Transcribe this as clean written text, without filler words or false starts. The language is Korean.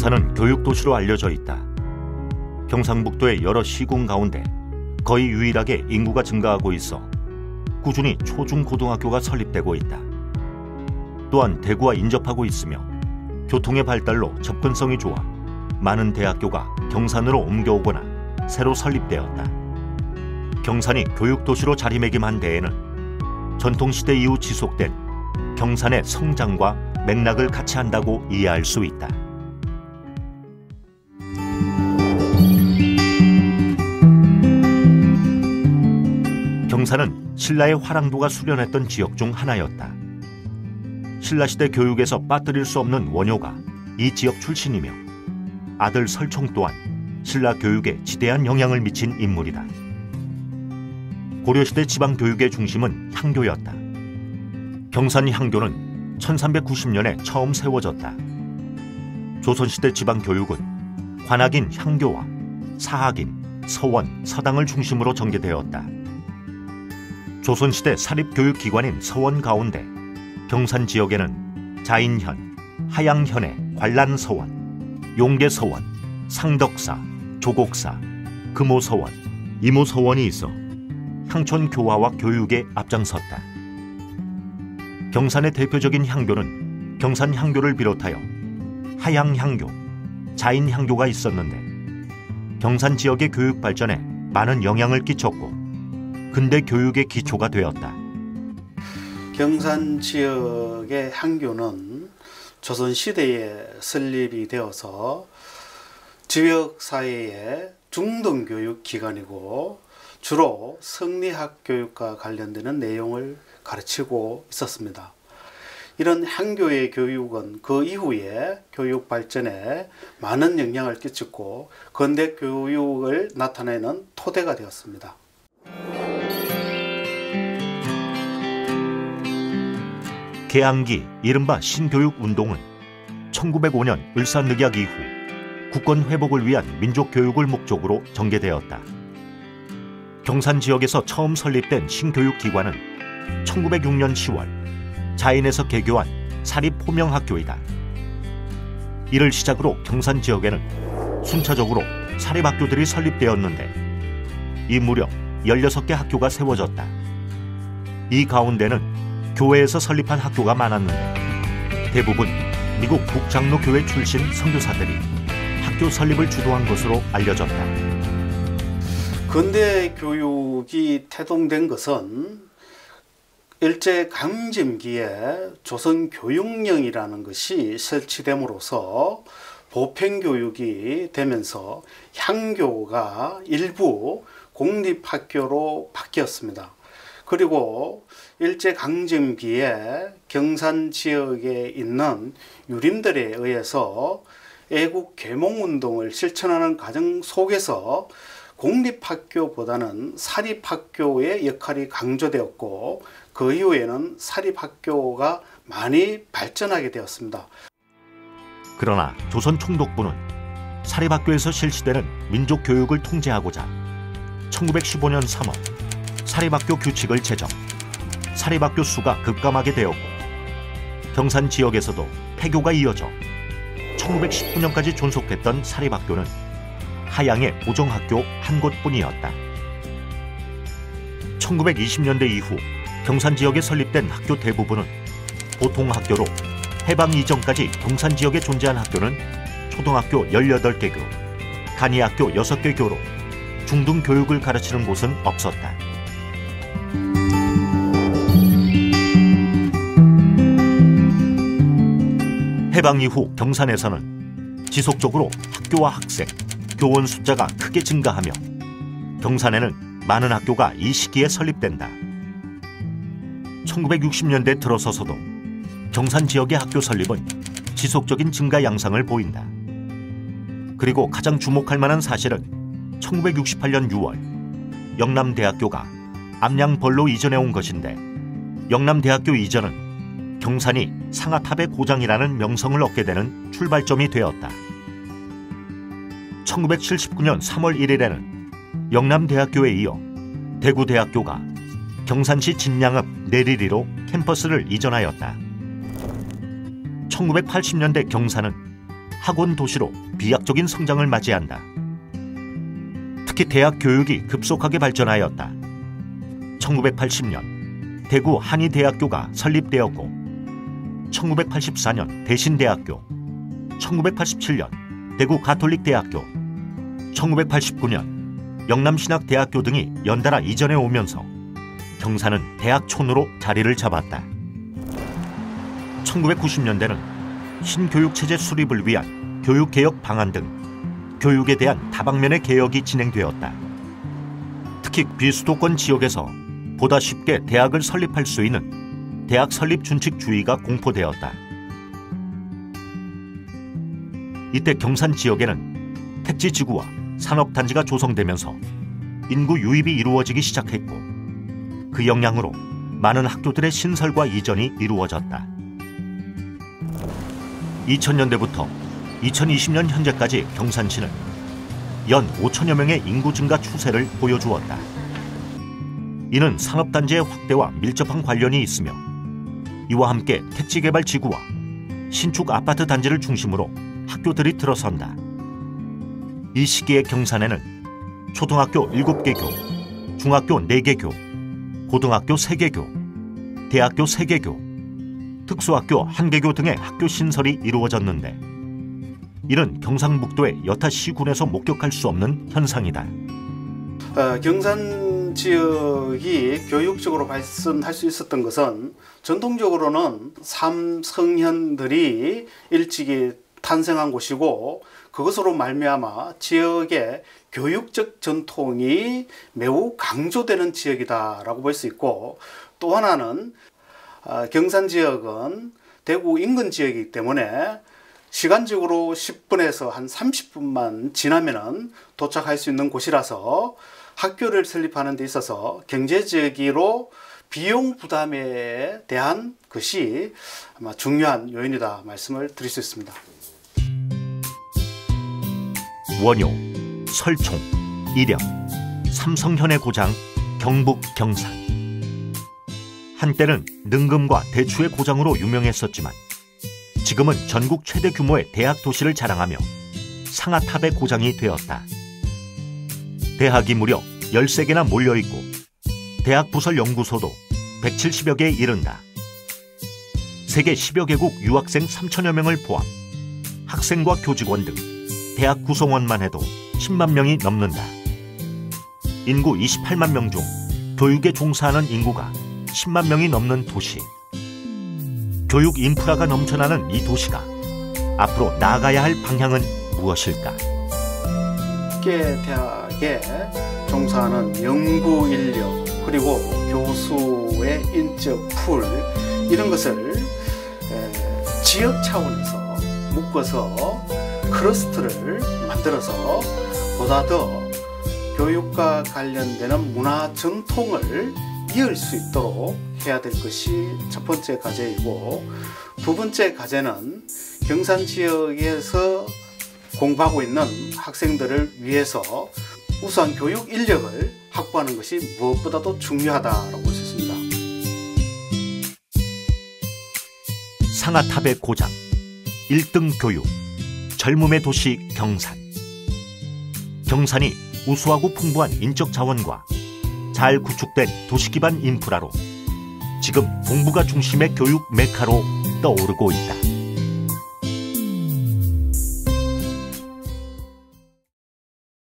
경산은 교육도시로 알려져 있다. 경상북도의 여러 시군 가운데 거의 유일하게 인구가 증가하고 있어 꾸준히 초중고등학교가 설립되고 있다. 또한 대구와 인접하고 있으며 교통의 발달로 접근성이 좋아 많은 대학교가 경산으로 옮겨오거나 새로 설립되었다. 경산이 교육도시로 자리매김한 데에는 전통시대 이후 지속된 경산의 성장과 맥락을 같이 한다고 이해할 수 있다. 경산은 신라의 화랑도가 수련했던 지역 중 하나였다. 신라시대 교육에서 빠뜨릴 수 없는 원효가 이 지역 출신이며 아들 설총 또한 신라 교육에 지대한 영향을 미친 인물이다. 고려시대 지방교육의 중심은 향교였다. 경산 향교는 1390년에 처음 세워졌다. 조선시대 지방교육은 관악인 향교와 사학인, 서원, 서당을 중심으로 전개되었다. 조선시대 사립교육기관인 서원 가운데 경산 지역에는 자인현, 하양현의 관란서원, 용계서원, 상덕사, 조곡사, 금오서원, 이모서원이 있어 향촌 교화와 교육에 앞장섰다. 경산의 대표적인 향교는 경산 향교를 비롯하여 하양 향교, 자인 향교가 있었는데 경산 지역의 교육 발전에 많은 영향을 끼쳤고 근대 교육의 기초가 되었다. 경산 지역의 향교는 조선시대에 설립이 되어서 지역사회의 중등교육 기관이고 주로 성리학 교육과 관련되는 내용을 가르치고 있었습니다. 이런 향교의 교육은 그 이후에 교육 발전에 많은 영향을 끼쳤고 근대 교육을 나타내는 토대가 되었습니다. 개항기 이른바 신교육운동은 1905년 을사늑약 이후 국권 회복을 위한 민족교육을 목적으로 전개되었다. 경산 지역에서 처음 설립된 신교육기관은 1906년 10월 자인에서 개교한 사립포명학교이다. 이를 시작으로 경산 지역에는 순차적으로 사립학교들이 설립되었는데 이 무렵 16개 학교가 세워졌다. 이 가운데는 교회에서 설립한 학교가 많았는데 대부분 미국 북장로교회 출신 선교사들이 학교 설립을 주도한 것으로 알려졌다. 근대 교육이 태동된 것은 일제강점기에 조선교육령이라는 것이 설치됨으로써 보편교육이 되면서 향교가 일부 공립학교로 바뀌었습니다. 그리고 일제강점기에 경산 지역에 있는 유림들에 의해서 애국 계몽운동을 실천하는 과정 속에서 공립학교보다는 사립학교의 역할이 강조되었고 그 이후에는 사립학교가 많이 발전하게 되었습니다. 그러나 조선 총독부는 사립학교에서 실시되는 민족교육을 통제하고자 1915년 3월 사립학교 규칙을 제정, 사립학교 수가 급감하게 되었고 경산 지역에서도 폐교가 이어져 1919년까지 존속했던 사립학교는 하양의 보정학교 한 곳뿐이었다. 1920년대 이후 경산 지역에 설립된 학교 대부분은 보통학교로 해방 이전까지 경산 지역에 존재한 학교는 초등학교 18개 교, 간이학교 6개 교로 중등교육을 가르치는 곳은 없었다. 해방 이후 경산에서는 지속적으로 학교와 학생, 교원 숫자가 크게 증가하며 경산에는 많은 학교가 이 시기에 설립된다. 1960년대 들어서서도 경산 지역의 학교 설립은 지속적인 증가 양상을 보인다. 그리고 가장 주목할 만한 사실은 1968년 6월 영남대학교가 암양벌로 이전해 온 것인데 영남대학교 이전은 경산이 상아탑의 고장이라는 명성을 얻게 되는 출발점이 되었다. 1979년 3월 1일에는 영남대학교에 이어 대구대학교가 경산시 진양읍 내리리로 캠퍼스를 이전하였다. 1980년대 경산은 학원 도시로 비약적인 성장을 맞이한다. 특히 대학 교육이 급속하게 발전하였다. 1980년 대구 한의대학교가 설립되었고 1984년 대신대학교, 1987년 대구 가톨릭대학교, 1989년 영남신학대학교 등이 연달아 이전해 오면서 경산은 대학촌으로 자리를 잡았다. 1990년대는 신교육체제 수립을 위한 교육개혁 방안 등 교육에 대한 다방면의 개혁이 진행되었다. 특히 비수도권 지역에서 보다 쉽게 대학을 설립할 수 있는 대학 설립 준칙주의가 공포되었다. 이때 경산 지역에는 택지지구와 산업단지가 조성되면서 인구 유입이 이루어지기 시작했고 그 영향으로 많은 학교들의 신설과 이전이 이루어졌다. 2000년대부터 2020년 현재까지 경산시는 연 5천여 명의 인구 증가 추세를 보여주었다. 이는 산업단지의 확대와 밀접한 관련이 있으며 이와 함께 택지개발지구와 신축 아파트 단지를 중심으로 학교들이 들어선다. 이 시기의 경산에는 초등학교 7개 교, 중학교 4개 교, 고등학교 3개 교, 대학교 3개 교, 특수학교 1개 교 등의 학교 신설이 이루어졌는데 이는 경상북도의 여타 시군에서 목격할 수 없는 현상이다. 경산 지역이 교육적으로 발전할 수 있었던 것은 전통적으로는 삼성현들이 일찍이 탄생한 곳이고 그것으로 말미암아 지역의 교육적 전통이 매우 강조되는 지역이다라고 볼 수 있고 또 하나는 경산 지역은 대구 인근 지역이기 때문에 시간적으로 10분에서 한 30분만 지나면은 도착할 수 있는 곳이라서 학교를 설립하는 데 있어서 경제적으로 비용 부담에 대한 것이 아마 중요한 요인이다 말씀을 드릴 수 있습니다. 원효, 설총, 이령, 삼성현의 고장, 경북 경산. 한때는 능금과 대추의 고장으로 유명했었지만 지금은 전국 최대 규모의 대학 도시를 자랑하며 상아탑의 고장이 되었다. 대학이 무려 13개나 몰려있고 대학 부설 연구소도 170여 개에 이른다. 세계 10여 개국 유학생 3천여 명을 포함 학생과 교직원 등 대학 구성원만 해도 10만 명이 넘는다. 인구 28만 명 중 교육에 종사하는 인구가 10만 명이 넘는 도시. 교육 인프라가 넘쳐나는 이 도시가 앞으로 나아가야 할 방향은 무엇일까? 학계 대학에 종사하는 연구 인력 그리고 교수의 인적 풀 이런 것을 지역 차원에서 묶어서 클러스터를 만들어서 보다 더 교육과 관련되는 문화 전통을 이을 수 있도록 해야 될 것이 첫 번째 과제이고 두 번째 과제는 경산 지역에서 공부하고 있는 학생들을 위해서 우수한 교육 인력을 확보하는 것이 무엇보다도 중요하다고 볼 수 있습니다. 상아탑의 고장, 1등 교육, 젊음의 도시 경산. 경산이 우수하고 풍부한 인적 자원과 잘 구축된 도시기반 인프라로 지금 동북아 중심의 교육 메카로 떠오르고 있다.